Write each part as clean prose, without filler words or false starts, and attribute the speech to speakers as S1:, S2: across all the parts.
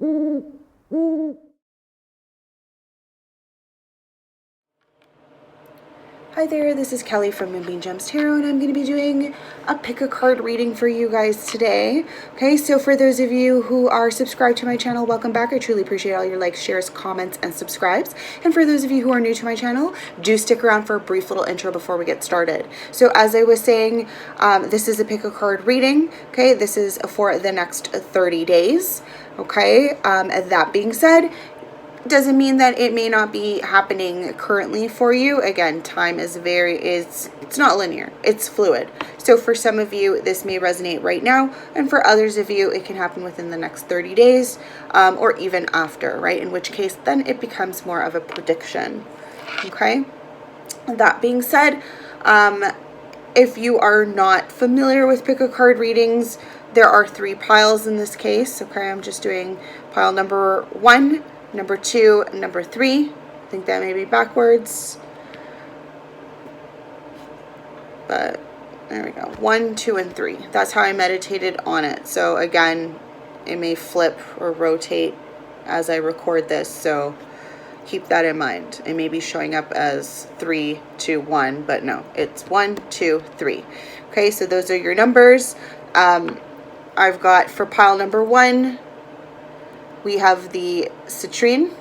S1: Hi there, this is Kelly from Moonbean Tarot, and I'm going to be doing a pick a card reading for you guys today. Okay, so for those of you who are subscribed to my channel, welcome back. I truly appreciate all your likes, shares, comments, and subscribes. And for those of you who are new to my channel, do stick around for a brief little intro before we get started. So as I was saying, this is a pick a card reading. Okay, this is for the next 30 days. Okay, that being said, doesn't mean that it may not be happening currently for you. Again, time is it's not linear, it's fluid. So for some of you, this may resonate right now, and for others of you, it can happen within the next 30 days, or even after, right? In which case, then it becomes more of a prediction, okay? That being said, if you are not familiar with pick a card readings, there are 3 piles in this case, okay? I'm just doing pile number 1, number 2, and number 3. I think that may be backwards, but there we go. 1, 2, and 3. That's how I meditated on it. So again, it may flip or rotate as I record this, so keep that in mind. It may be showing up as 3, 2, 1, but no, it's 1, 2, 3. Okay, so those are your numbers. I've got for pile number 1, we have the citrine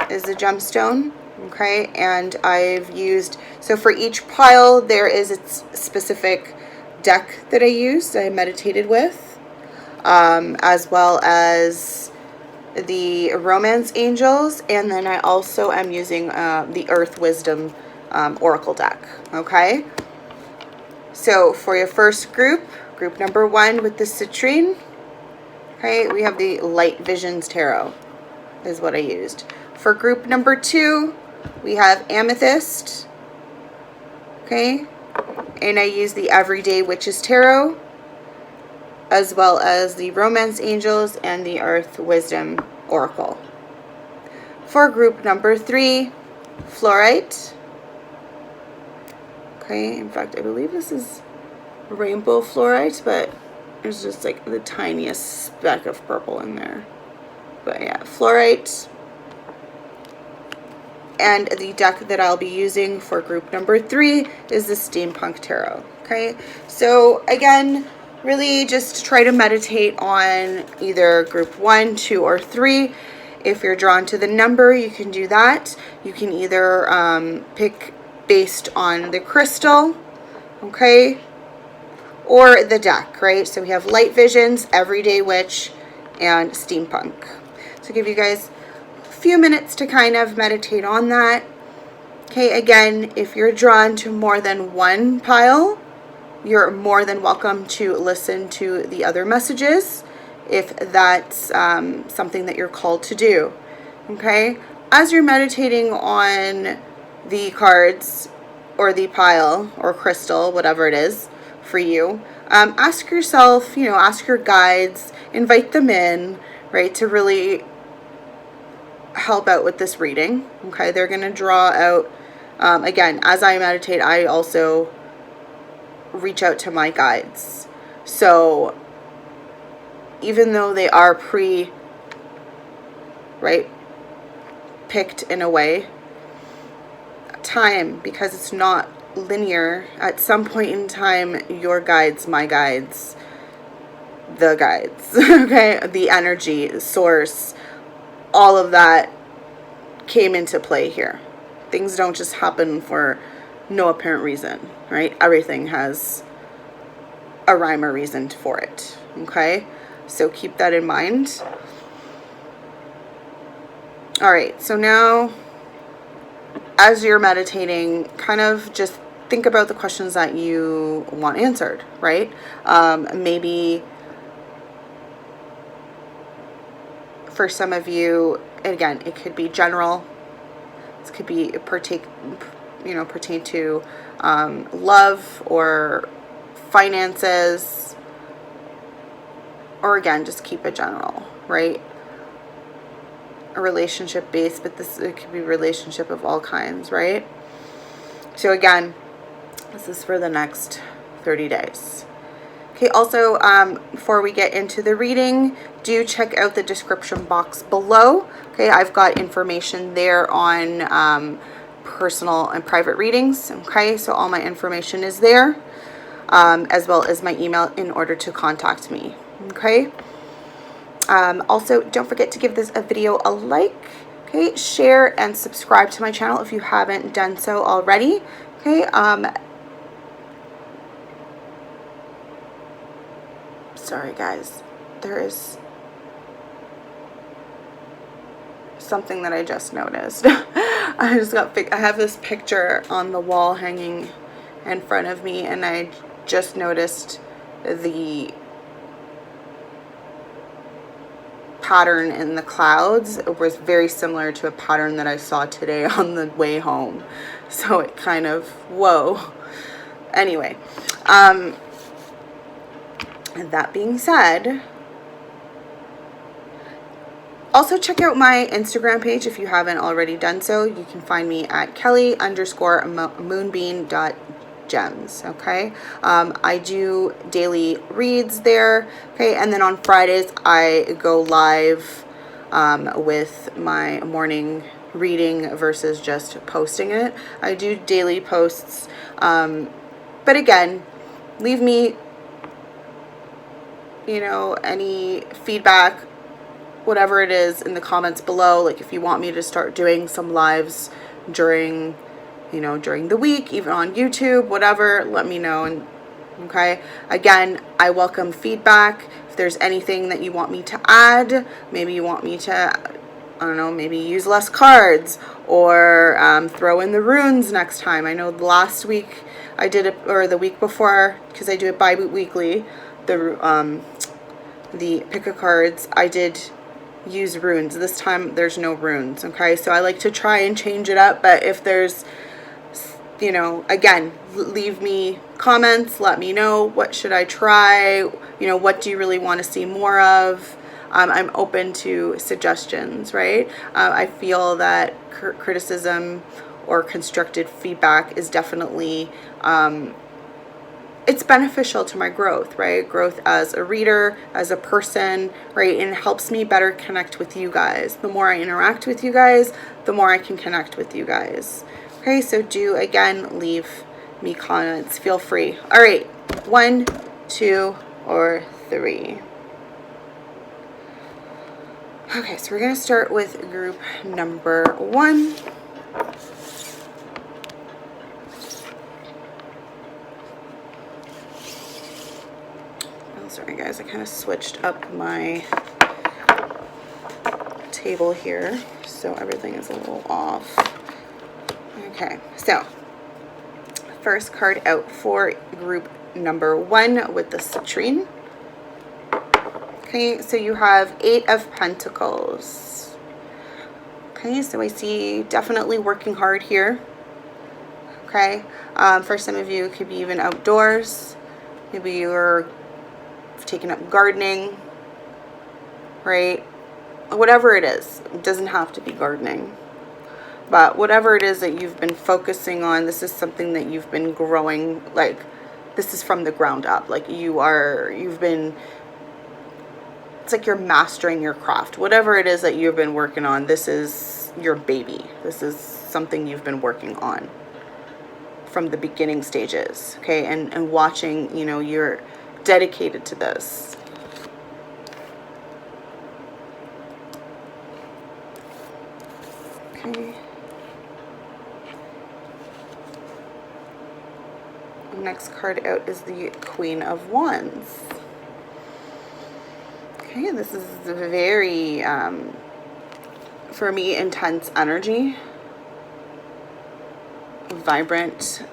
S1: is the gemstone, okay, and I've used, so for each pile there is its specific deck that I meditated with, as well as the romance angels, and then I also am using the earth wisdom oracle deck, okay. So for your first group number 1 with the citrine, okay, we have the Light Visions Tarot is what I used. For group number 2, we have Amethyst, okay, and I use the Everyday Witches Tarot, as well as the Romance Angels and the Earth Wisdom Oracle. For group number 3, Fluorite, okay, in fact, I believe this is Rainbow Fluorite, but there's just like the tiniest speck of purple in there. But yeah, Fluorite. And the deck that I'll be using for group number 3 is the Steampunk Tarot. Okay, so again, really just try to meditate on either group 1, 2, or 3. If you're drawn to the number, you can do that. You can either pick based on the crystal, okay, or the deck, right? So we have Light Visions, Everyday Witch, and Steampunk. So give you guys a few minutes to kind of meditate on that. Okay, again, if you're drawn to more than one pile, you're more than welcome to listen to the other messages if that's something that you're called to do, okay? As you're meditating on the cards or the pile or crystal, whatever it is for you, ask yourself, ask your guides, invite them in, right, to really help out with this reading, okay? They're going to draw out, again, as I meditate, I also reach out to my guides. So even though they are picked in a way, time, because it's not linear, at some point in time, your guides, my guides, the guides, okay, the energy, the source, all of that came into play here. Things don't just happen for no apparent reason, right? Everything has a rhyme or reason for it, okay? So keep that in mind. All right, so now as you're meditating, kind of just think about the questions that you want answered, right? Maybe for some of you, again, it could be general. This could be pertain to love or finances, or again, just keep it general, right? A relationship based, but it could be relationship of all kinds, right? So again, this is for the next 30 days. Okay, also, before we get into the reading, do check out the description box below. Okay, I've got information there on personal and private readings. Okay, so all my information is there, as well as my email in order to contact me. Okay, also, don't forget to give this video a like. Okay, share and subscribe to my channel if you haven't done so already. Okay, sorry guys, there is something that I just noticed. I have this picture on the wall hanging in front of me, and I just noticed the pattern in the clouds. It was very similar to a pattern that I saw today on the way home. So it kind of, whoa. Anyway, that being said, also check out my Instagram page if you haven't already done so. You can find me at kelly_moonbean.gems. Okay, I do daily reads there. Okay, and then on Fridays I go live with my morning reading versus just posting it. I do daily posts, but again, leave me, you know, any feedback, whatever it is, in the comments below. Like if you want me to start doing some lives during, you know, during the week, even on YouTube, whatever, let me know. And okay, again, I welcome feedback. If there's anything that you want me to add, maybe you want me to, I don't know, maybe use less cards, or throw in the runes next time. I know last week I did it, or the week before, because I do it bi-weekly, the pick a cards, I did use runes. This time there's no runes. Okay, so I like to try and change it up, but if there's, you know, again, leave me comments, let me know, what should I try, you know, what do you really want to see more of. I'm open to suggestions, right? I feel that criticism or constructive feedback is definitely it's beneficial to my growth, right? Growth as a reader, as a person, right? And it helps me better connect with you guys. The more I interact with you guys, the more I can connect with you guys. Okay, so do, again, leave me comments. Feel free. All right, 1, 2, or 3. Okay, so we're going to start with group number 1. Sorry guys, I kind of switched up my table here, so everything is a little off. Okay, so first card out for group number 1 with the citrine. Okay, so you have 8 of Pentacles. Okay, so I see definitely working hard here. Okay, for some of you, it could be even outdoors. Maybe you're taking up gardening, right? Whatever it is, it doesn't have to be gardening, but whatever it is that you've been focusing on, this is something that you've been growing, like this is from the ground up, like you've been, it's like you're mastering your craft. Whatever it is that you've been working on, this is your baby. This is something you've been working on from the beginning stages. Okay, and watching, you know, you're dedicated to this. Okay. The next card out is the Queen of Wands. Okay, this is very, for me, intense energy. Vibrant.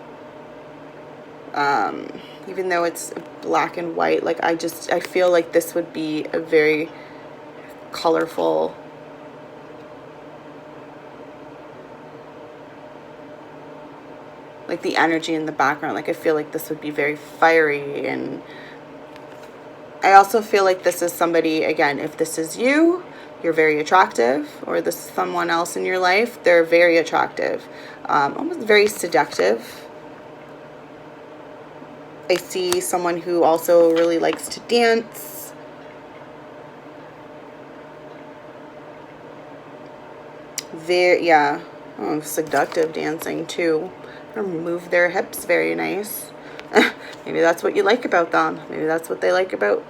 S1: Even though it's black and white, like I feel like this would be a very colorful, like the energy in the background, like I feel like this would be very fiery. And I also feel like this is somebody, again, if this is you, you're very attractive, or this is someone else in your life, they're very attractive, almost very seductive. I see someone who also really likes to dance. Yeah, oh, seductive dancing too. Or move their hips very nice. Maybe that's what you like about them. Maybe that's what they like about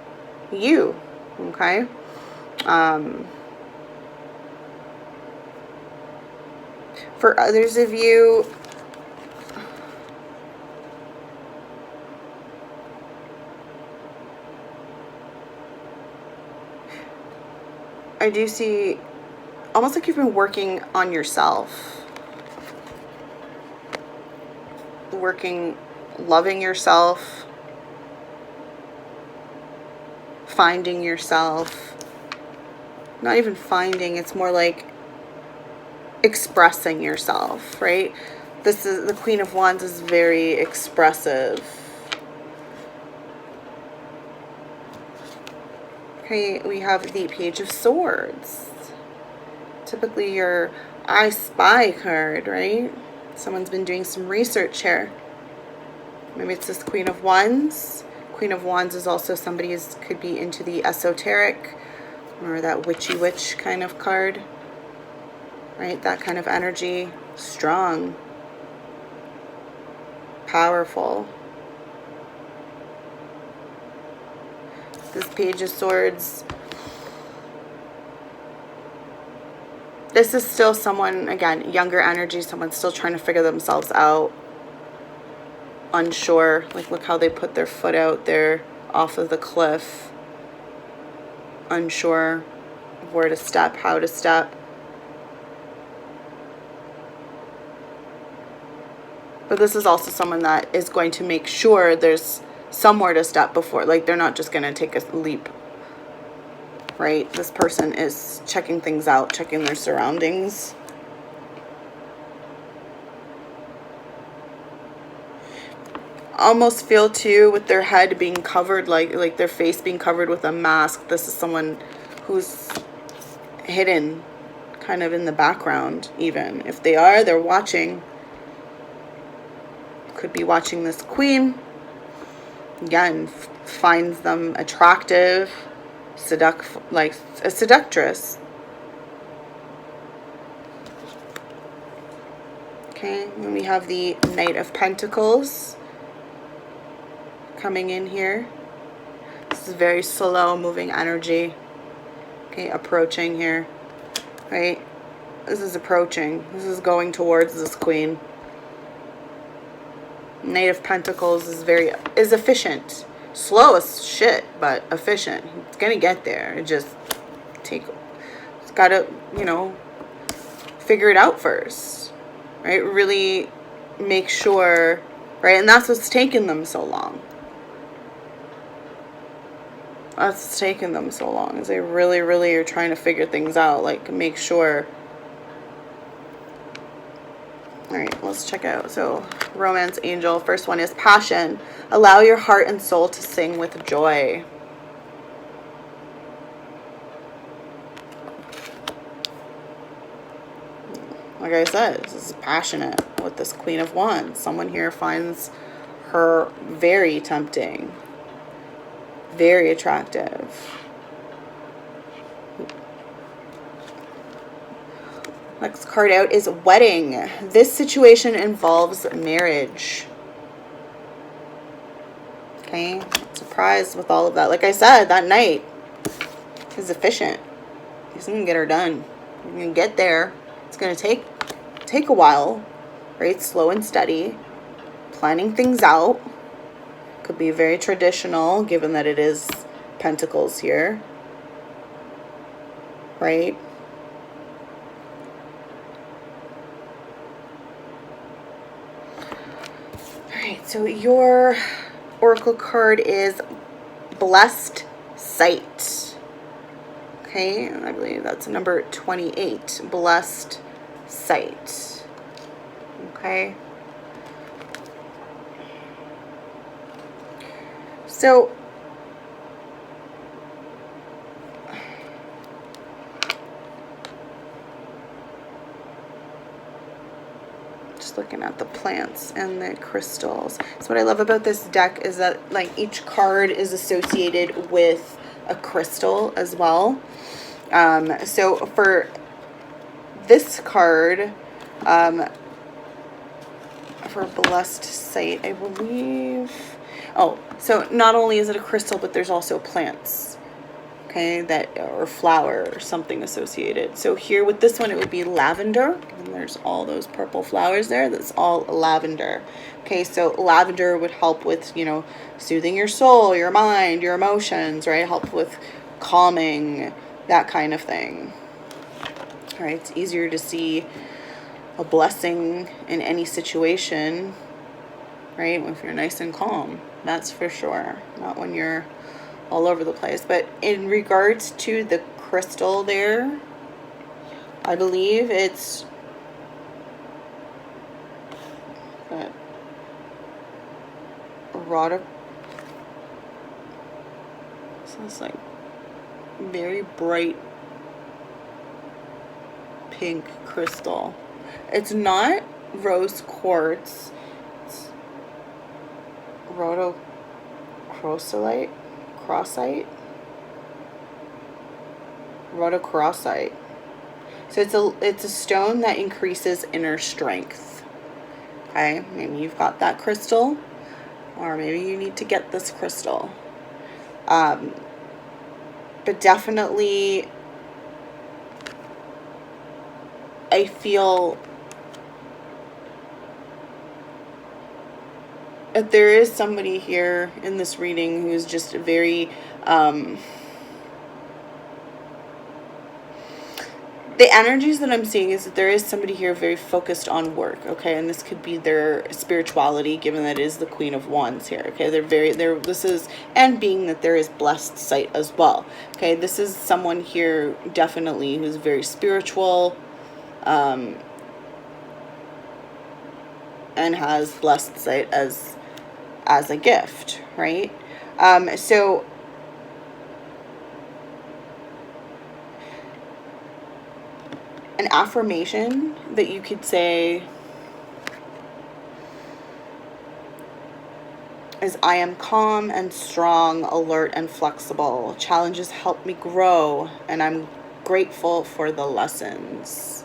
S1: you. Okay. For others of you, I do see almost like you've been working on yourself. Loving yourself, finding yourself. Not even finding, it's more like expressing yourself, right? This is the Queen of Wands is very expressive. Okay, we have the Page of Swords. Typically your I Spy card, right? Someone's been doing some research here. Maybe it's this Queen of Wands. Queen of Wands is also somebody who could be into the esoteric or that witchy witch kind of card. Right? That kind of energy. Strong. Powerful. This Page of Swords. This is still someone, again, younger energy. Someone's still trying to figure themselves out. Unsure. Like, look how they put their foot out there off of the cliff. Unsure of where to step, how to step. But this is also someone that is going to make sure there's somewhere to step before. Like, they're not just going to take a leap. Right? This person is checking things out, checking their surroundings. Almost feel too with their head being covered, like their face being covered with a mask. This is someone who's hidden, kind of in the background. Even if they are, they're watching. Could be watching this queen. Again, finds them attractive, like a seductress. Okay, and we have the Knight of Pentacles coming in here. This is very slow moving energy. Okay, approaching here. Right? This is approaching. This is going towards this queen. Knight of Pentacles is efficient. Slow as shit, but efficient. It's gonna get there. It's gotta, figure it out first. Right? Really make sure, right? And that's what's taken them so long. That's what's taken them so long, is they really, really are trying to figure things out. Like, make sure. Alright, let's check out. So, Romance Angel. First one is passion. Allow your heart and soul to sing with joy. Like I said, this is passionate with this Queen of Wands. Someone here finds her very tempting. Very attractive. Next card out is wedding. This situation involves marriage. Okay, surprised with all of that. Like I said, that knight is efficient. He's gonna get her done. He's gonna get there. It's gonna take a while, right? Slow and steady. Planning things out. Could be very traditional, given that it is Pentacles here, right? Alright, so your oracle card is Blessed Sight. Okay, and I believe that's number 28. Blessed Sight. Okay. So, just looking at the plants and the crystals. So what I love about this deck is that like each card is associated with a crystal as well. So for this card, for Blessed Sight, I believe. Oh, so not only is it a crystal, but there's also plants, okay, that, or flower or something associated. So here with this one, it would be lavender. And there's all those purple flowers there. That's all lavender. Okay, so lavender would help with, you know, soothing your soul, your mind, your emotions, right? Help with calming, that kind of thing. All right, it's easier to see a blessing in any situation, right? If you're nice and calm, that's for sure. Not when you're all over the place. But in regards to the crystal there, I believe it's rhoda. So it's like very bright pink crystal. It's not rose quartz. It's rhodochrosite, rhodochrosite. So it's a stone that increases inner strength. Okay, maybe you've got that crystal, or maybe you need to get this crystal. But definitely, I feel that there is somebody here in this reading who's just very, the energies that I'm seeing is that there is somebody here very focused on work, okay? And this could be their spirituality, given that it is the Queen of Wands here, okay? And being that there is Blessed Sight as well, okay? This is someone here definitely who's very spiritual, and has Blessed Sight as a gift, right? So an affirmation that you could say is, I am calm and strong, alert and flexible. Challenges help me grow, and I'm grateful for the lessons.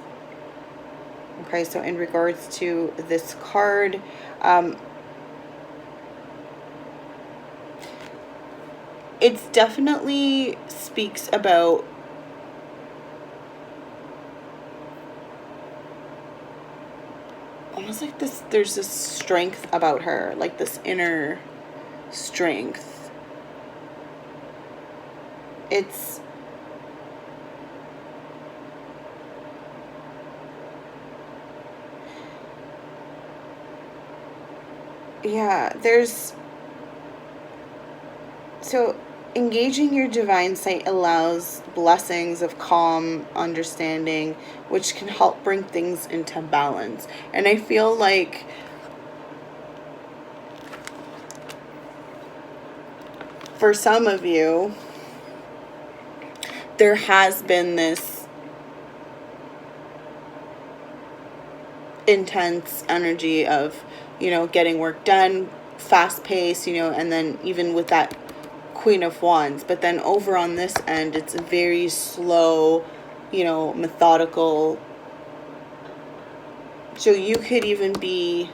S1: Okay, so in regards to this card, it definitely speaks about almost like this, there's this strength about her, like this inner strength. It's yeah, so engaging your divine sight allows blessings of calm understanding, which can help bring things into balance. And I feel like for some of you, there has been this intense energy of, you know, getting work done, fast pace, you know, and then even with that Queen of Wands, but then over on this end, it's a very slow, you know, methodical. So you could even be,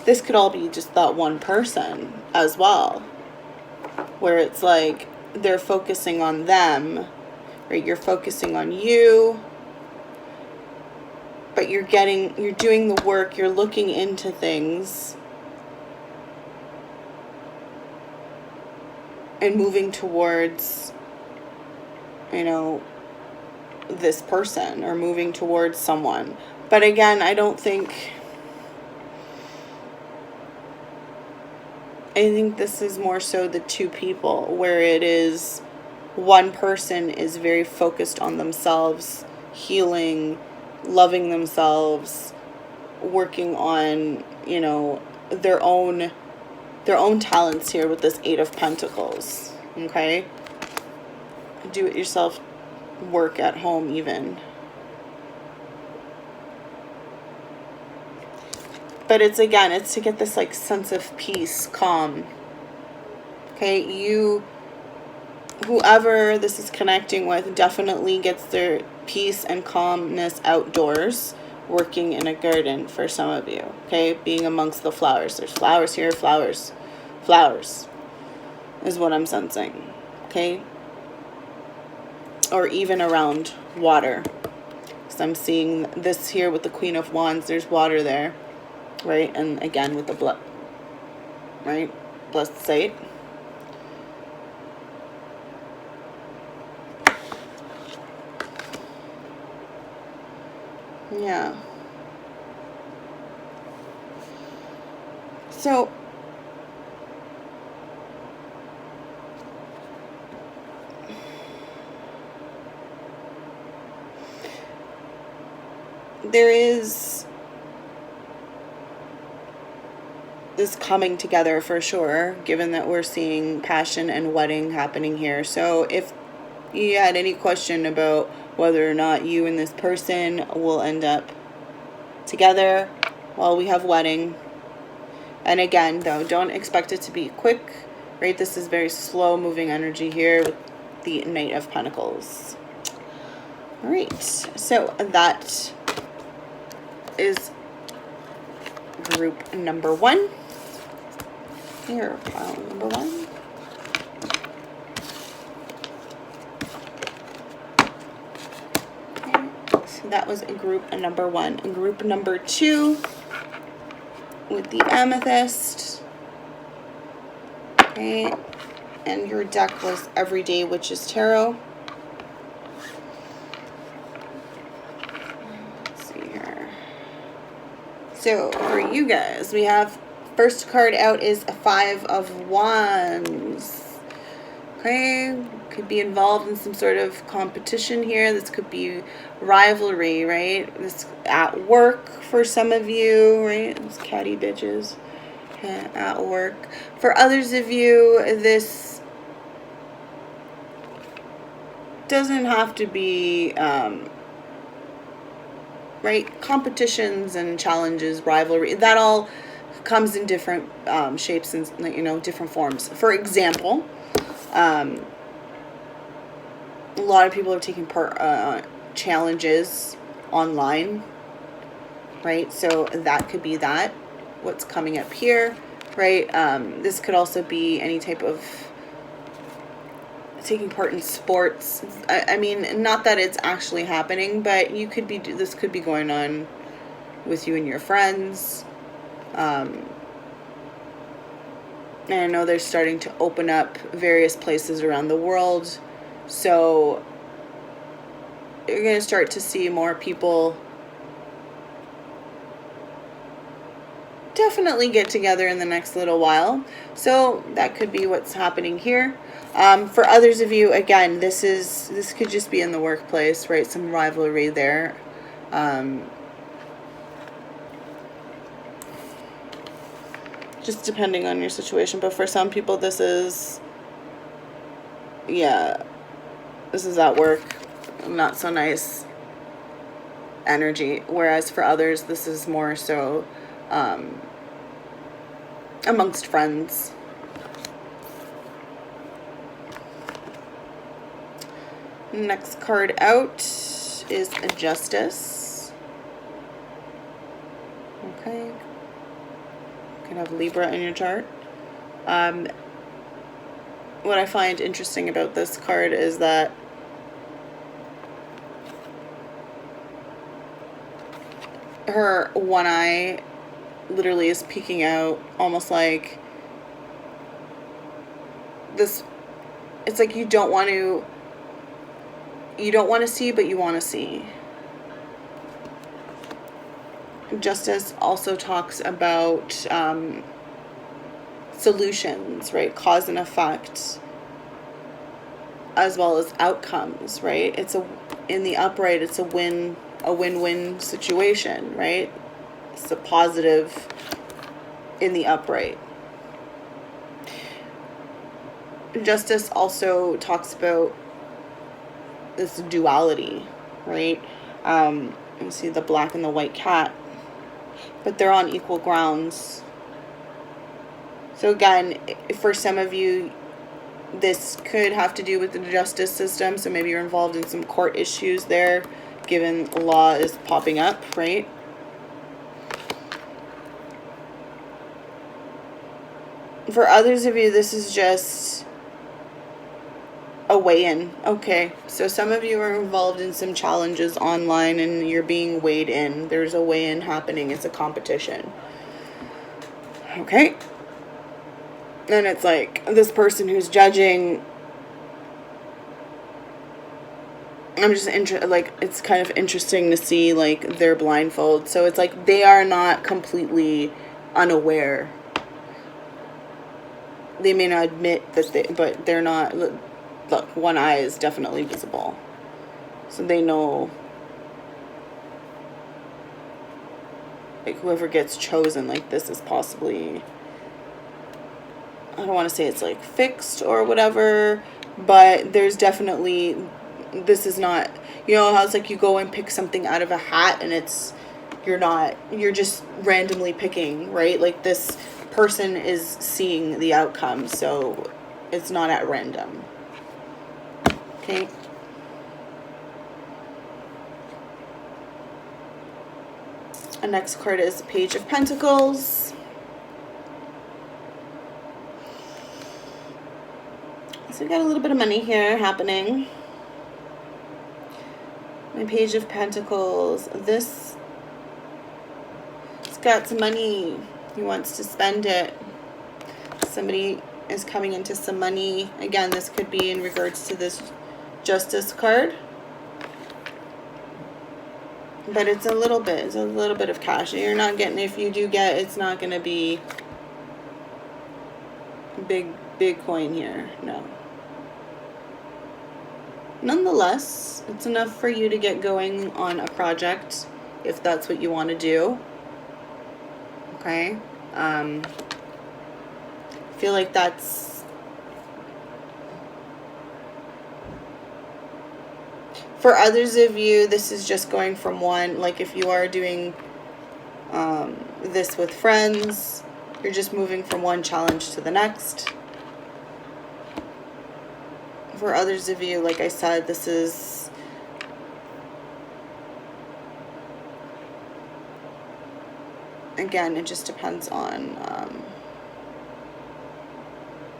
S1: this could all be just that one person as well, where it's like they're focusing on them, right? You're focusing on you, but you're doing the work, you're looking into things and moving towards, you know, this person, or moving towards someone. But again, I think this is more so the two people, where it is one person is very focused on themselves, healing, loving themselves, working on, you know, their own talents here with this Eight of Pentacles, okay? Do-it-yourself work at home even. But it's, again, it's to get this like sense of peace, calm. Okay, whoever this is connecting with definitely gets their peace and calmness outdoors, working in a garden for some of you. Okay, being amongst the flowers. There's flowers here, flowers is what I'm sensing. Okay, or even around water. So I'm seeing this here with the Queen of Wands. There's water there, right? And again with the blood, right? Blessed site. Yeah. So there is this coming together for sure, given that we're seeing passion and wedding happening here. So if you had any question about whether or not you and this person will end up together, well, we have wedding. And again, though, don't expect it to be quick, right? This is very slow moving energy here with the Knight of Pentacles. All right, so that is group number 1. Here, pile number 1. Okay, so that was group number 1. Group number 2 with the amethyst. Okay, and your deck was Everyday Witches Tarot. Let's see here. So for you guys, we have first card out is a 5 of Wands. Okay, could be involved in some sort of competition here. This could be rivalry, right? This at work for some of you, right? Those catty bitches at work. For others of you, this doesn't have to be right, competitions and challenges, rivalry, that all comes in different shapes and, you know, different forms. For example, a lot of people are taking part challenges online, right? So that could be that, what's coming up here, right? This could also be any type of taking part in sports. I mean, not that it's actually happening, but you could be, this could be going on with you and your friends. And I know they're starting to open up various places around the world. So you're going to start to see more people definitely get together in the next little while. So that could be what's happening here. For others of you, again, this could just be in the workplace, right? Some rivalry there. Just depending on your situation. But for some people, this is, yeah, this is at work. Not so nice energy. Whereas for others, this is more so amongst friends. Next card out is a Justice. Okay. You can have Libra in your chart. What I find interesting about this card is that her one eye literally is peeking out, almost like this. It's like you don't want to see, but you want to see. Justice also talks about solutions, right? Cause and effect, as well as outcomes, right? In the upright, it's a win-win situation, right? It's a positive in the upright. Justice also talks about this duality, right? You see the black and the white cat but they're on equal grounds. So again, for some of you, this could have to do with the justice system. So maybe you're involved in some court issues there, given law is popping up, right? For others of you, this is just a weigh-in. Okay, so some of you are involved in some challenges online and you're being weighed in. There's a weigh-in happening. It's a competition. Okay. And it's like this person who's judging, I'm just like, it's kind of interesting to see like their blindfold. So it's like they are not completely unaware. They may not admit that but they're not. Look, one eye is definitely visible. So they know, like, whoever gets chosen, like, this is possibly, I don't want to say it's, like, fixed or whatever, but there's definitely, this is not, you know how it's like you go and pick something out of a hat and it's, you're just randomly picking, right? Like, this person is seeing the outcome, so it's not at random. Okay. The next card is the Page of Pentacles. So we got a little bit of money here happening. My Page of Pentacles. This, it's got some money. He wants to spend it. Somebody is coming into some money. Again, this could be in regards to this Justice card. But it's a little bit. It's a little bit of cash. You're not getting, if you do get, it's not going to be big coin here. No. Nonetheless, it's enough for you to get going on a project if that's what you want to do. Okay. I feel like that's, for others of you, this is just going from one, like if you are doing this with friends, you're just moving from one challenge to the next. For others of you, like I said, this is, again, it just depends on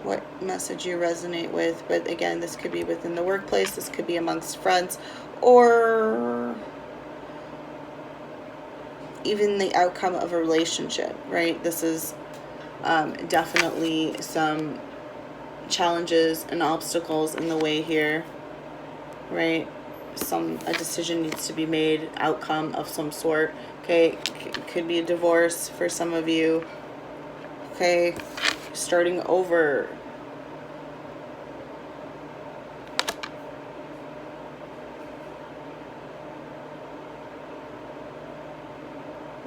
S1: what message you resonate with. But again, this could be within the workplace, this could be amongst friends, or even the outcome of a relationship, right? This is definitely some challenges and obstacles in the way here, right? A decision needs to be made, outcome of some sort. Okay, could be a divorce for some of you. Okay, starting over.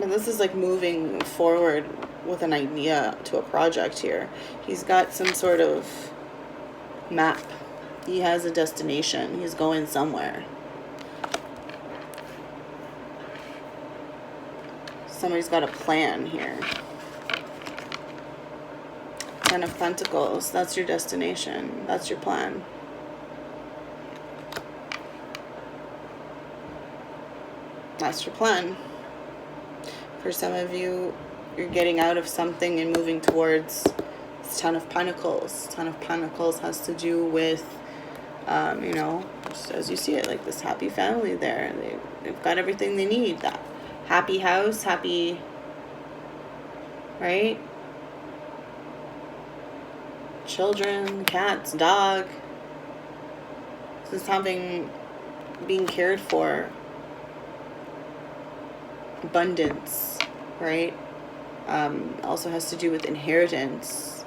S1: And this is like moving forward with an idea to a project here. He's got some sort of map. He has a destination. He's going somewhere. Somebody's got a plan here. Ten of Pentacles. That's your destination. That's your plan. That's your plan. For some of you, you're getting out of something and moving towards this Ten of Pentacles. Ten of Pentacles has to do with, you know, just as you see it, like this happy family there. They've got everything they need. That happy house, happy, right? Children, cats, dog. This is being cared for. Abundance, right? Also has to do with inheritance,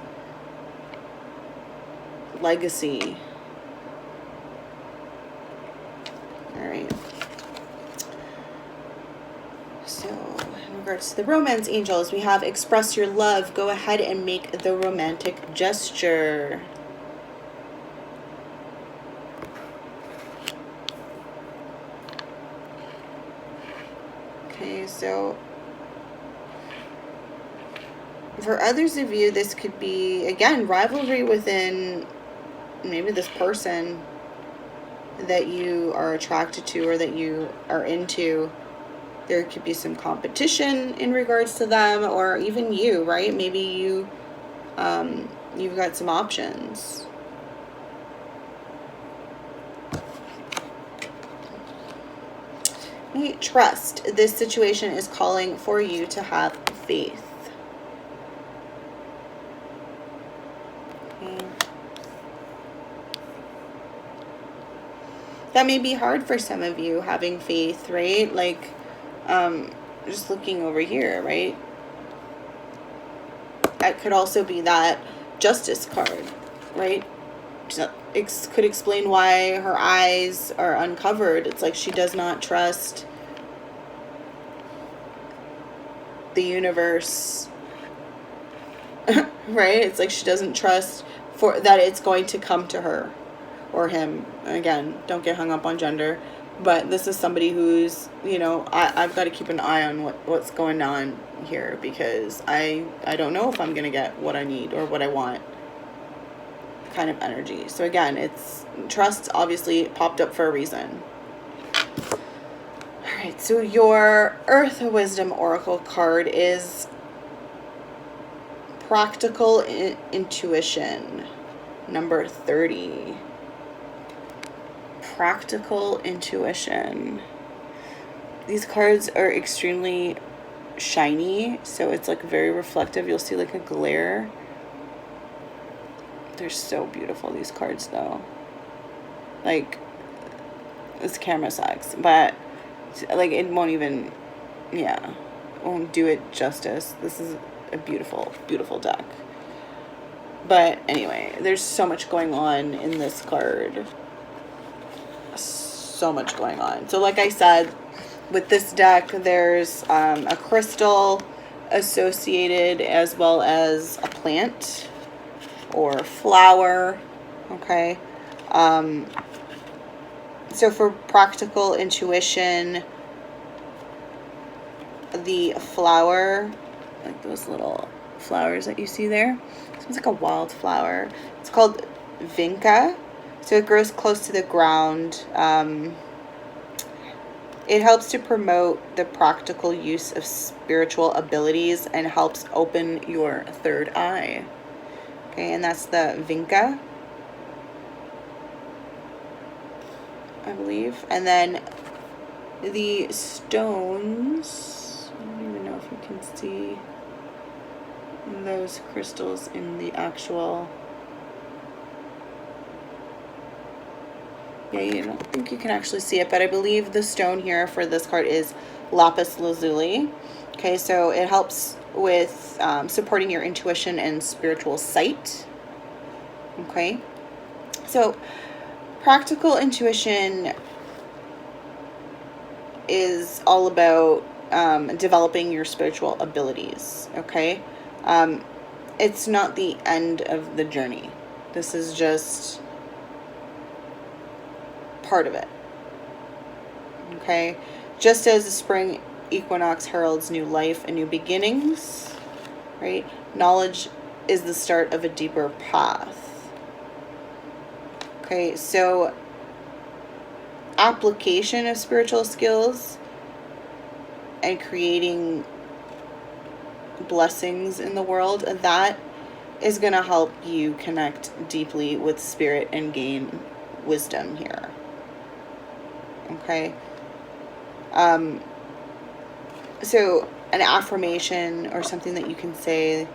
S1: legacy. All right. So in regards to the romance angels, we have express your love. Go ahead and make the romantic gesture. Okay, so For others of you, this could be, again, rivalry within maybe this person that you are attracted to or that you are into. There could be some competition in regards to them, or even you, right? Maybe you've got some options. Trust. This situation is calling for you to have faith. Okay. That may be hard for some of you, having faith, right? Like, just looking over here, right? That could also be that Justice card, right? It could explain why her eyes are uncovered. It's like she does not trust the universe, right? It's like she doesn't trust for that it's going to come to her or him. Again, don't get hung up on gender, but this is somebody who's, you know, I've got to keep an eye on what's going on here, because I don't know if I'm going to get what I need or what I want kind of energy. So again, it's trust obviously popped up for a reason. All right, so your Earth Wisdom Oracle card is Practical Intuition, number 30. Practical Intuition. These cards are extremely shiny, so it's like very reflective. You'll see like a glare. They're so beautiful, these cards, though. Like, this camera sucks, but like it won't even, yeah, won't do it justice. This is a beautiful, beautiful deck. But anyway, there's so much going on in this card. So much going on. So like I said, with this deck, there's a crystal associated, as well as a plant or flower. Okay. So for Practical Intuition, the flower, like those little flowers that you see there, it's like a wildflower. It's called vinca. So it grows close to the ground. It helps to promote the practical use of spiritual abilities and helps open your third eye. Okay, and that's the vinca, I believe. And then the stones, I don't even know if you can see those crystals in the actual, yeah, I don't think you can actually see it, but I believe the stone here for this card is lapis lazuli. Okay, so it helps with supporting your intuition and spiritual sight. Okay, so Practical Intuition is all about developing your spiritual abilities. Okay, it's not the end of the journey. This is just part of it. Okay, just as the spring equinox heralds new life and new beginnings, right? Knowledge is the start of a deeper path. Okay, so application of spiritual skills and creating blessings in the world, that is going to help you connect deeply with spirit and gain wisdom here. Okay. So an affirmation or something that you can say,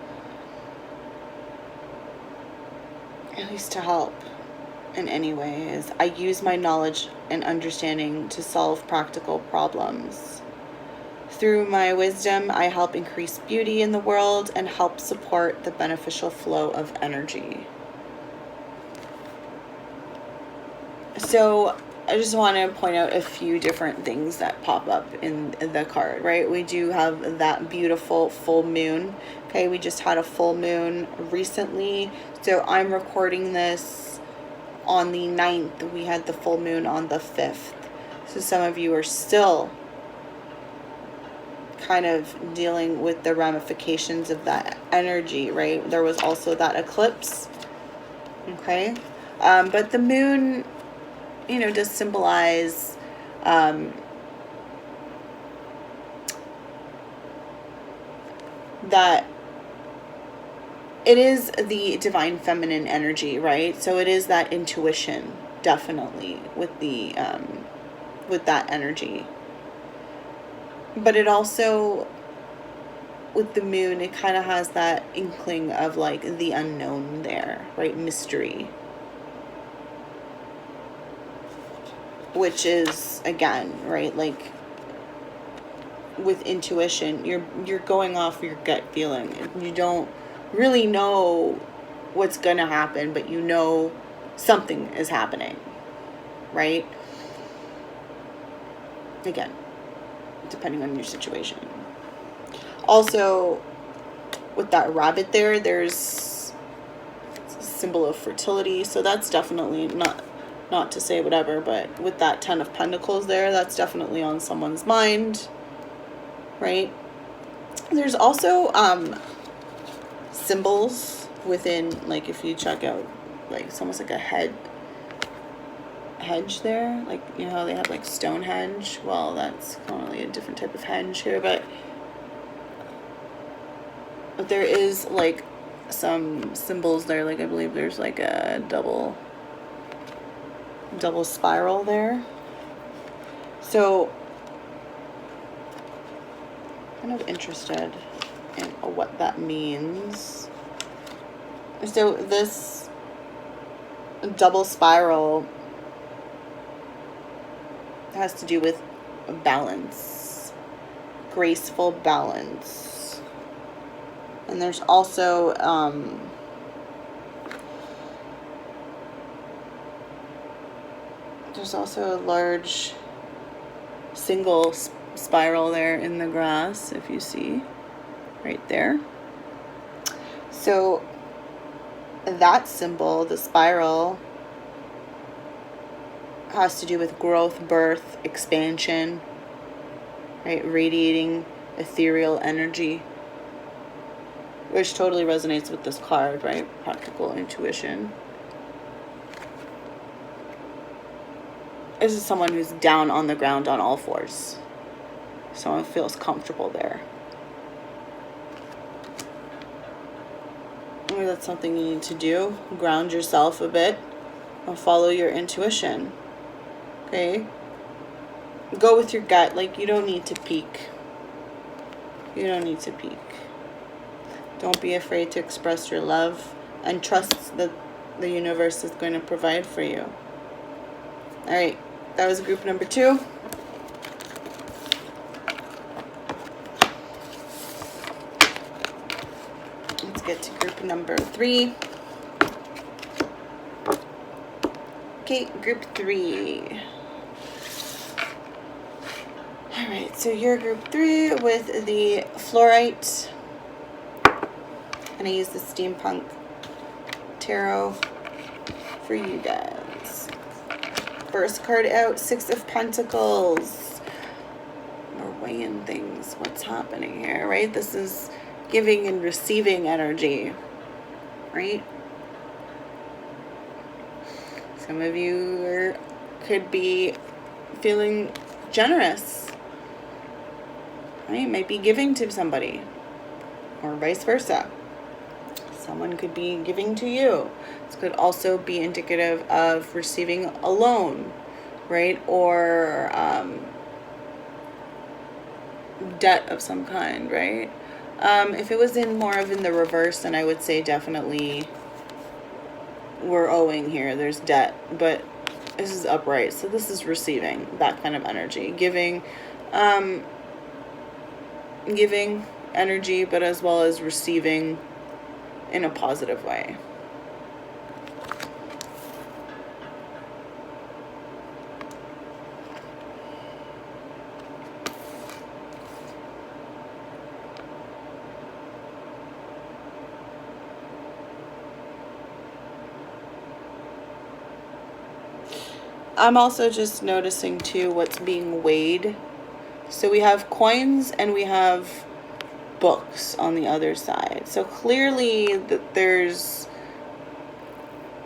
S1: at least to help in any way, is I use my knowledge and understanding to solve practical problems. Through my wisdom, I help increase beauty in the world and help support the beneficial flow of energy. So I just want to point out a few different things that pop up in the card, right? We do have that beautiful full moon. Okay, we just had a full moon recently. So I'm recording this on the 9th. We had the full moon on the 5th. So some of you are still kind of dealing with the ramifications of that energy, right? There was also that eclipse, okay? But the moon, you know, does symbolize that it is the divine feminine energy, right? So it is that intuition, definitely, with the with that energy. But it also, with the moon, it kind of has that inkling of like the unknown there, right? Mystery. Which is, again, right, like with intuition, you're going off your gut feeling. You don't really know what's gonna happen, but you know something is happening, right? Again, depending on your situation. Also, with that rabbit there, there's a symbol of fertility, so that's definitely not to say whatever, but with that 10 of Pentacles there, that's definitely on someone's mind, right? There's also symbols within, like if you check out, like it's almost like a hedge there, like you know how they have like Stonehenge. Well, that's probably a different type of henge here, but there is like some symbols there. Like I believe there's like a double spiral there. So kind of interested in what that means. So this double spiral has to do with balance, graceful balance. And there's also a large single spiral there in the grass, if you see right there. So that symbol, the spiral, has to do with growth, birth, expansion, right? Radiating ethereal energy, which totally resonates with this card, right? Practical intuition. This is someone who's down on the ground on all fours. Someone feels comfortable there. Maybe that's something you need to do. Ground yourself a bit and follow your intuition. Okay? Go with your gut. Like, you don't need to peek. You don't need to peek. Don't be afraid to express your love and trust that the universe is going to provide for you. All right. That was group number 2. Let's get to group number 3. Okay, group 3. All right, so you're group 3 with the fluorite. And I use the Steampunk Tarot for you guys. First card out, 6 of Pentacles. We're weighing things. What's happening here, right? This is giving and receiving energy, right? Some of you could be feeling generous, right? Might be giving to somebody, or vice versa. Someone could be giving to you. This could also be indicative of receiving a loan, right? Or debt of some kind, right? If it was in the reverse, then I would say definitely we're owing here. There's debt, but this is upright. So this is receiving that kind of energy. Giving energy, but as well as receiving in a positive way. I'm also just noticing too what's being weighed. So we have coins and we have books on the other side. So clearly there's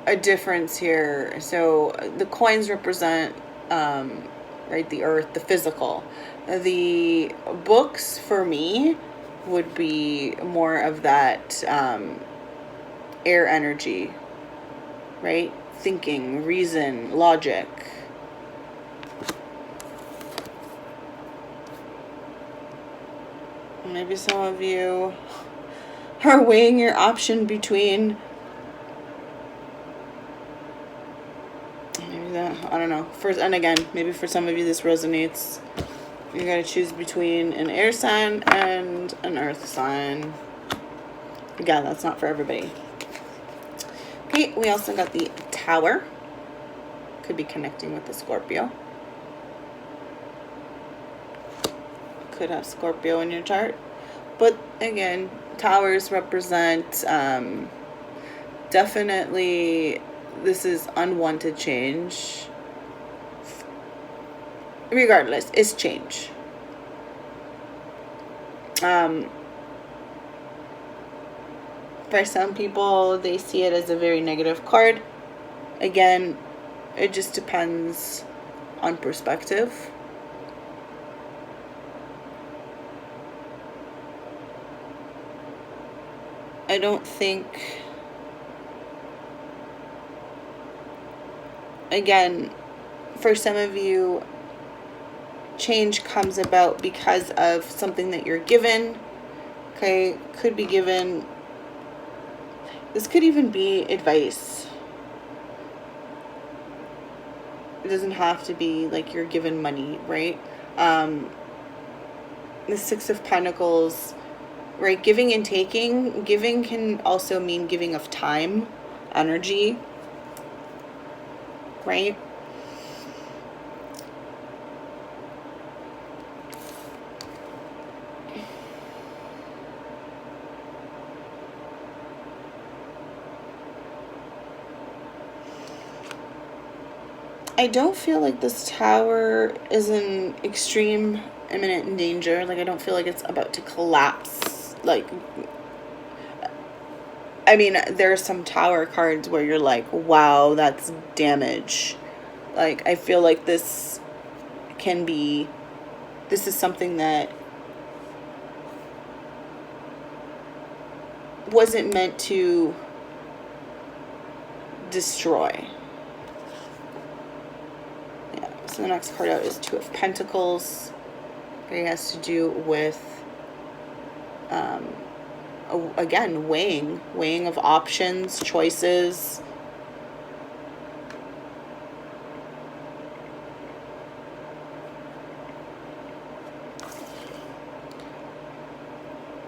S1: a difference here. So the coins represent, right, the earth, the physical. The books for me would be more of that air energy, right? Thinking, reason, logic. Maybe some of you are weighing your option between, maybe that, I don't know. First, and again, maybe for some of you this resonates. You gotta choose between an air sign and an earth sign. Again, that's not for everybody. Okay, we also got the Tower. Could be connecting with the Scorpio. Could have Scorpio in your chart. But again, towers represent definitely, this is unwanted change. Regardless, it's change. For some people, they see it as a very negative card. Again, it just depends on perspective. I don't think, again, for some of you, change comes about because of something that you're given. Okay, could be given, this could even be advice. It doesn't have to be like you're given money, right? The Six of Pentacles, right? Giving and taking. Giving can also mean giving of time, energy, right? I don't feel like this Tower is in extreme imminent danger. Like, I don't feel like it's about to collapse. Like, I mean, there are some Tower cards where you're like, wow, that's damage. Like, I feel like this is something that wasn't meant to destroy. So the next card out is Two of Pentacles. It has to do with, again, weighing of options, choices.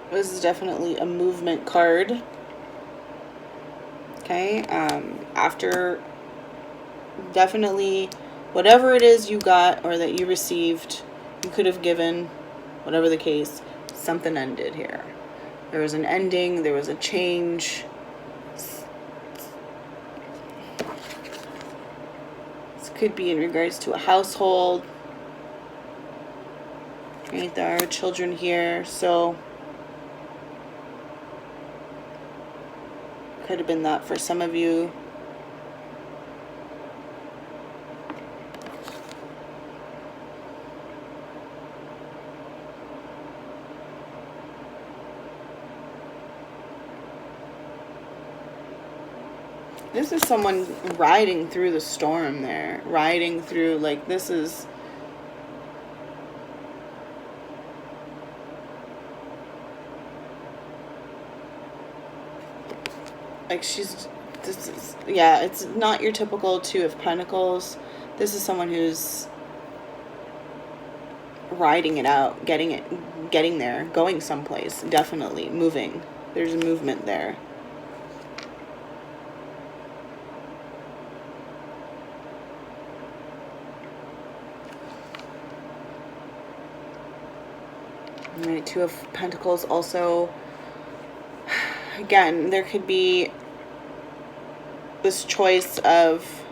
S1: This is definitely a movement card. Okay, after, definitely, whatever it is you got or that you received, you could have given, whatever the case, something ended here. There was an ending, there was a change. This could be in regards to a household. Right, there are children here, so could have been that for some of you. This is someone riding through the storm there. Riding through, like, this is... like, she's... this is... yeah, it's not your typical Two of Pentacles. This is someone who's riding it out, getting there, going someplace, definitely, moving. There's a movement there. Right, Two of Pentacles also, again, there could be this choice of,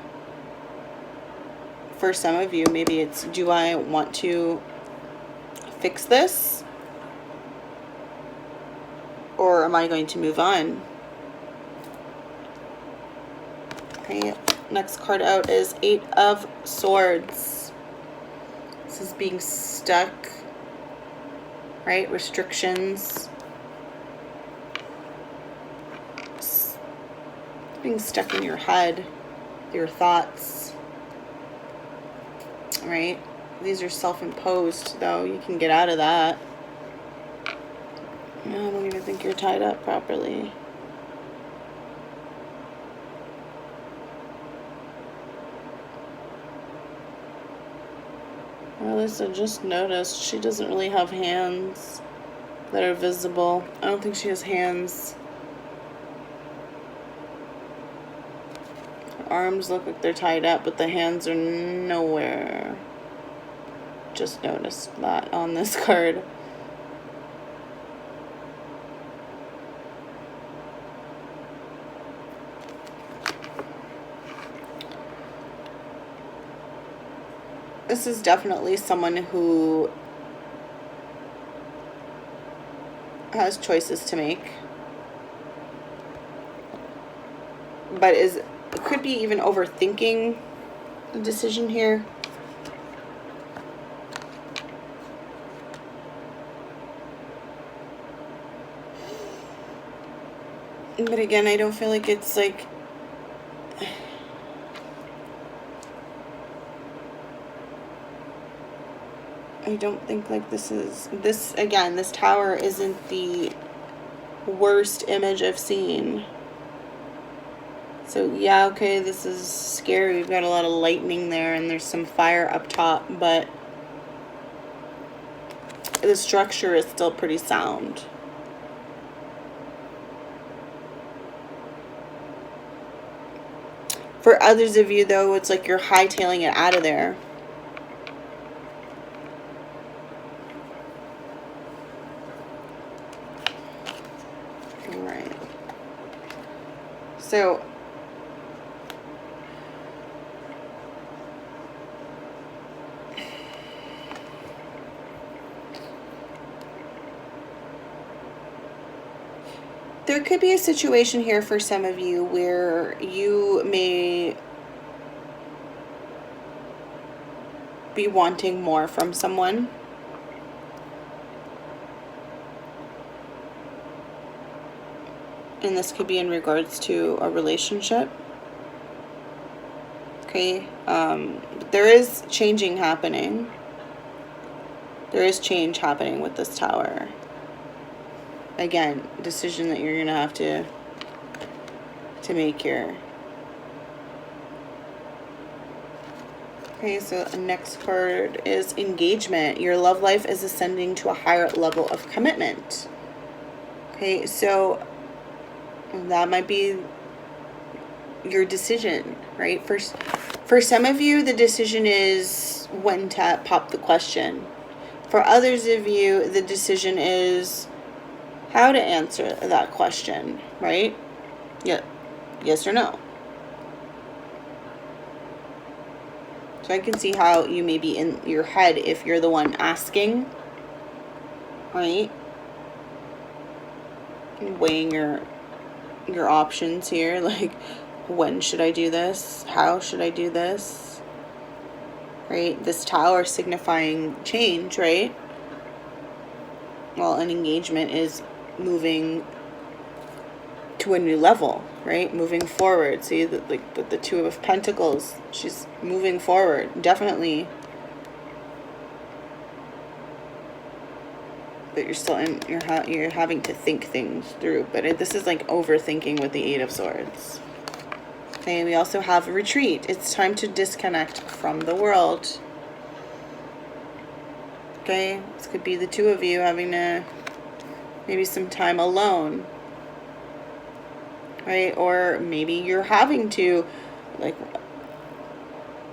S1: for some of you, maybe it's, do I want to fix this? Or am I going to move on? Okay, next card out is 8 of Swords. This is being stuck, right? Restrictions. Being stuck in your head, your thoughts, right? These are self-imposed, though. You can get out of that. I don't even think you're tied up properly. Alyssa just noticed she doesn't really have hands that are visible. I don't think she has hands. Her arms look like they're tied up, but the hands are nowhere. Just noticed that on this card. This is definitely someone who has choices to make, but could be even overthinking the decision here. But again, I don't feel like it's like I don't think like this again, this tower isn't the worst image I've seen. So yeah, okay, this is scary. We've got a lot of lightning there and there's some fire up top, but the structure is still pretty sound. For others of you though, it's like you're hightailing it out of there. Alright. So there could be a situation here for some of you where you may be wanting more from someone. And this could be in regards to a relationship. Okay, there is changing happening. There is change happening with this tower. Again, decision that you're gonna have to make here. Okay, so the next card is engagement. Your love life is ascending to a higher level of commitment. Okay, so that might be your decision, right? For some of you, the decision is when to pop the question. For others of you, the decision is how to answer that question, right? Yeah, yes or no. So I can see how you may be in your head if you're the one asking, right? Weighing your options here, like when should I do this? How should I do this? Right? This tower signifying change, right? Well, an engagement is moving to a new level, right? Moving forward. See, like with the Two of Pentacles, she's moving forward, definitely. But you're still you're having to think things through. But this is like overthinking with the Eight of Swords. Okay, we also have a retreat. It's time to disconnect from the world. Okay, this could be the two of you having to maybe some time alone. Right? Or maybe you're having to like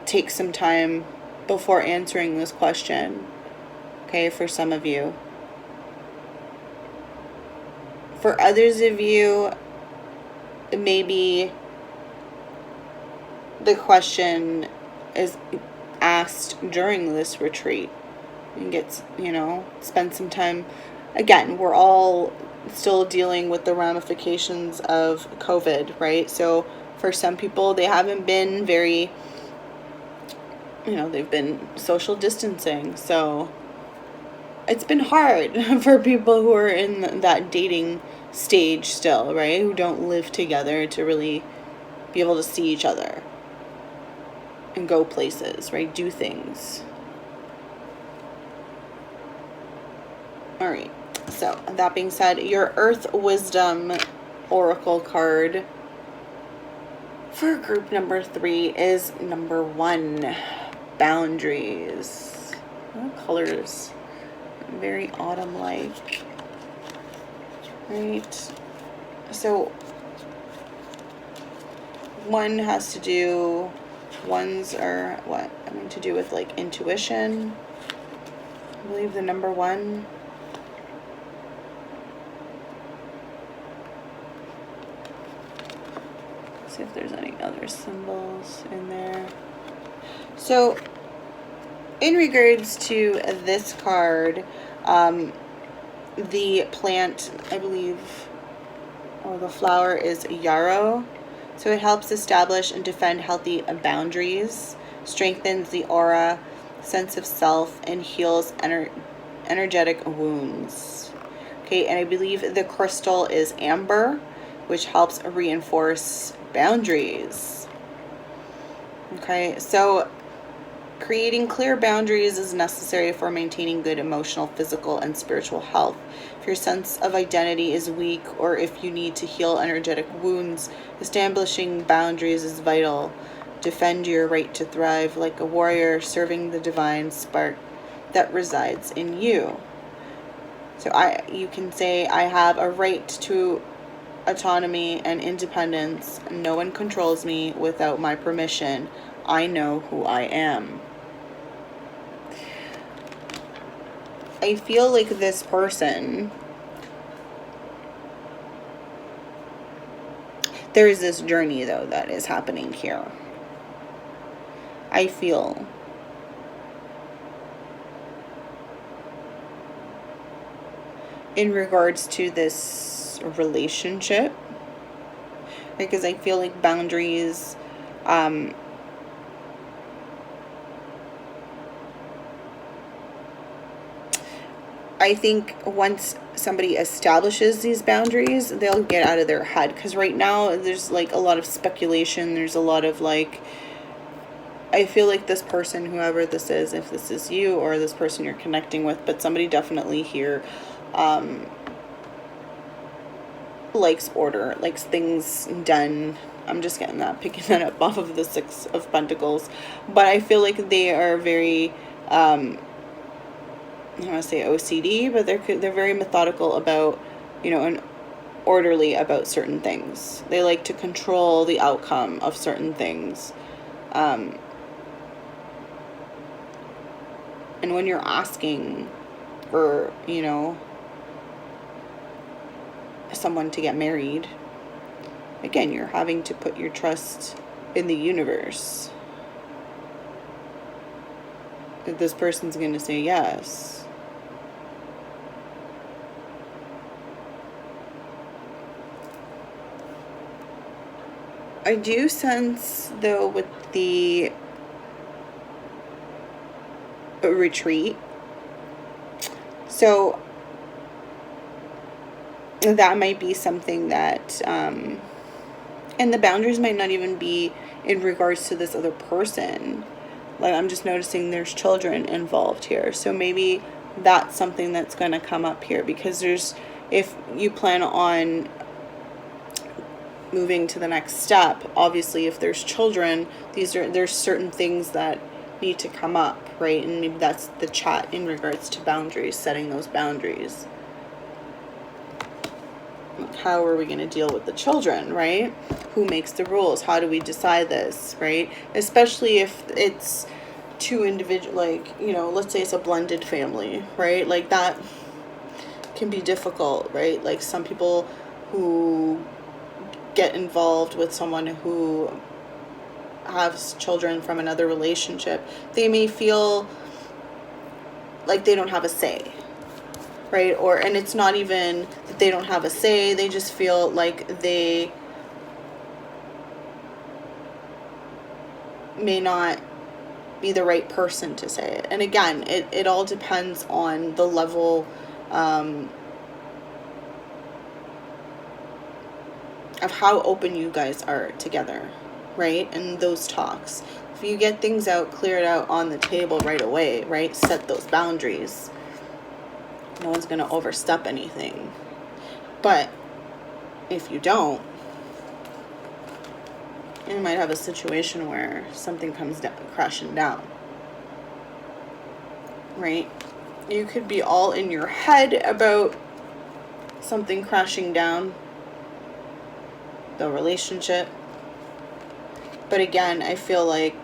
S1: take some time before answering this question. Okay, for some of you. For others of you, maybe the question is asked during this retreat. and get, spend some time. Again, we're all still dealing with the ramifications of COVID, right? So for some people, they haven't been very, they've been social distancing. So it's been hard for people who are in that dating stage still, right? Who don't live together to really be able to see each other and go places, right? Do things. All right. So that being said, your Earth Wisdom Oracle card for group number 3 is number 1, boundaries. Oh, colors. Very autumn-like. Right. So ones are what? Having to do with like intuition. I believe the number 1. See if there's any other symbols in there. So in regards to this card, the plant, I believe, or the flower is yarrow. So it helps establish and defend healthy boundaries, strengthens the aura, sense of self, and heals energetic wounds. Okay, and I believe the crystal is amber, which helps reinforce boundaries. Okay, so creating clear boundaries is necessary for maintaining good emotional, physical, and spiritual health. If your sense of identity is weak, or if you need to heal energetic wounds, establishing boundaries is vital. Defend your right to thrive like a warrior, serving the divine spark that resides in you. So you can say, I have a right to autonomy and independence. No one controls me without my permission. I know who I am. I feel like this person, there is this journey though that is happening here. I feel in regards to this relationship, because I feel like boundaries, I think once somebody establishes these boundaries, they'll get out of their head. Because right now, there's like a lot of speculation. There's a lot of like, I feel like this person, whoever this is, if this is you or this person you're connecting with, but somebody definitely here likes order, likes things done. I'm just getting that, picking that up off of the 6 of Pentacles. But I feel like they are very... I don't want to say OCD, but they're very methodical about, and orderly about certain things. They like to control the outcome of certain things. And when you're asking for, someone to get married, again, you're having to put your trust in the universe that this person's going to say yes. I do sense, though, with the retreat, so that might be something that, and the boundaries might not even be in regards to this other person. Like, I'm just noticing there's children involved here, so maybe that's something that's going to come up here, because if you plan on moving to the next step, obviously if there's children, there's certain things that need to come up, right? And maybe that's the chat in regards to boundaries, setting those boundaries. How are we going to deal with the children, right? Who makes the rules? How do we decide this, right? Especially if it's two individual, like, let's say it's a blended family, right? Like, that can be difficult, right? Like, some people who get involved with someone who has children from another relationship, they may feel like they don't have a say, right? And it's not even that they don't have a say, they just feel like they may not be the right person to say it. And again, it all depends on the level of how open you guys are together, right? And those talks. If you get things out, clear it out on the table right away, right? Set those boundaries. No one's going to overstep anything. But if you don't, you might have a situation where something comes down, crashing down, right? You could be all in your head about something crashing down, the relationship. But again, I feel like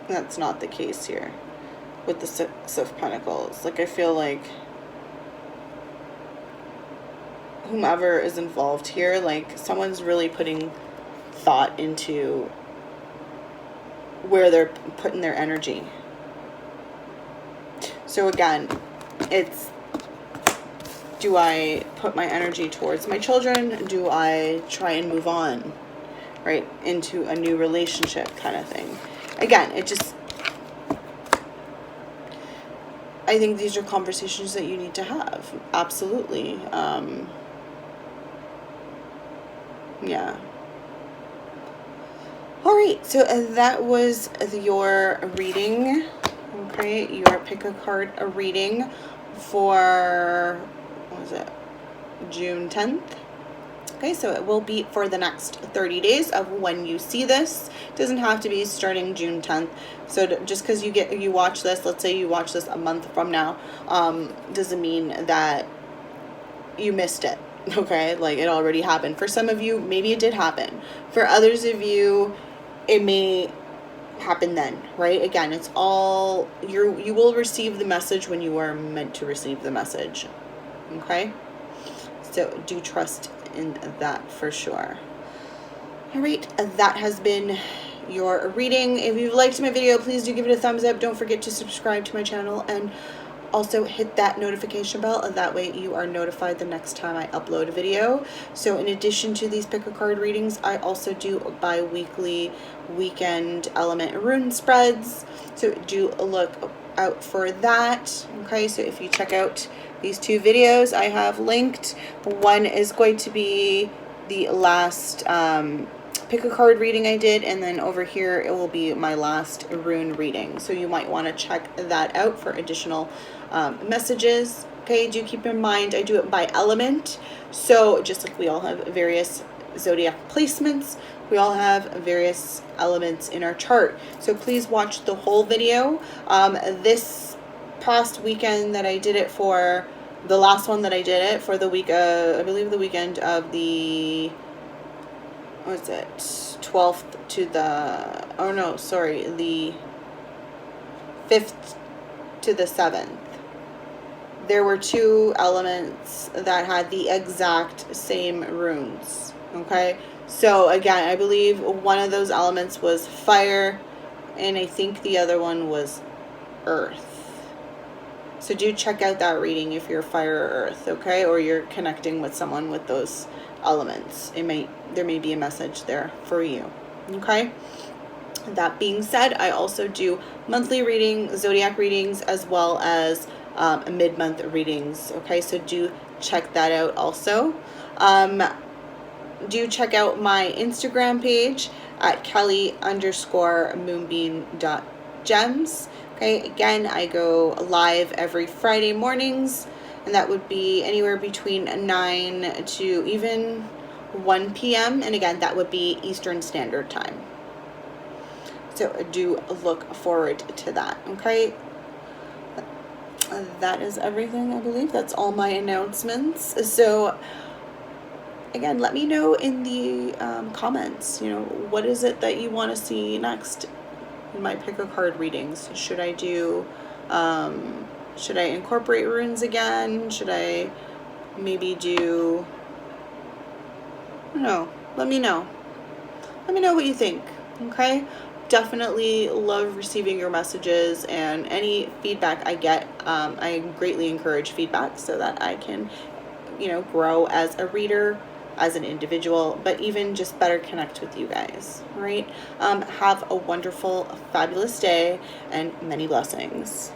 S1: that's not the case here with the Six of Pentacles. Like, I feel like whomever is involved here, like someone's really putting thought into where they're putting their energy. So again, it's, do I put my energy towards my children? Do I try and move on, right, into a new relationship kind of thing? Again, it just, I think these are conversations that you need to have. Absolutely. Yeah. All right, so that was your reading. Okay, your pick a card a reading for, what was it, June 10th. Okay, so it will be for the next 30 days of when you see this. It doesn't have to be starting June 10th. So just because you watch this, let's say you watch this a month from now, doesn't mean that you missed it. Okay, like it already happened. For some of you, maybe it did happen. For others of you, it may happen then, right? Again, it's all, you will receive the message when you are meant to receive the message. Okay, so do trust in that for sure. All right, that has been your reading. If you've liked my video, please do give it a thumbs up. Don't forget to subscribe to my channel and also hit that notification bell, and that way you are notified the next time I upload a video. So in addition to these pick a card readings, I also do bi-weekly weekend element rune spreads, so do look out for that. Okay, so if you check out these two videos I have linked, one is going to be the last pick a card reading I did, and then over here it will be my last rune reading, so you might want to check that out for additional messages. Okay, do keep in mind I do it by element, so just like we all have various zodiac placements, we all have various elements in our chart, so please watch the whole video. This past weekend that I did it for, the last one that I did it for the week, I believe the weekend of the, what was it, 12th to the, oh no, sorry, the 5th to the 7th. There were two elements that had the exact same runes. Okay, so again, I believe one of those elements was fire, and I think the other one was earth. So do check out that reading if you're fire or earth, okay, or you're connecting with someone with those elements. There may be a message there for you. Okay, that being said, I also do monthly reading, zodiac readings, as well as mid-month readings. Okay, so do check that out also. Do check out my Instagram page at kelly_moonbean.gems. Okay, again, I go live every Friday mornings, and that would be anywhere between 9 to even 1 p.m. And again, that would be Eastern Standard Time. So do look forward to that. Okay, that is everything, I believe. That's all my announcements. So again, let me know in the comments, you know, what is it that you want to see next in my pick a card readings? Should I do, should I incorporate runes again? Should I maybe do, I don't know, let me know. Let me know what you think, okay? definitely love receiving your messages and any feedback I get. I greatly encourage feedback so that I can, grow as a reader, as an individual, but even just better connect with you guys, right? Have a wonderful, fabulous day and many blessings.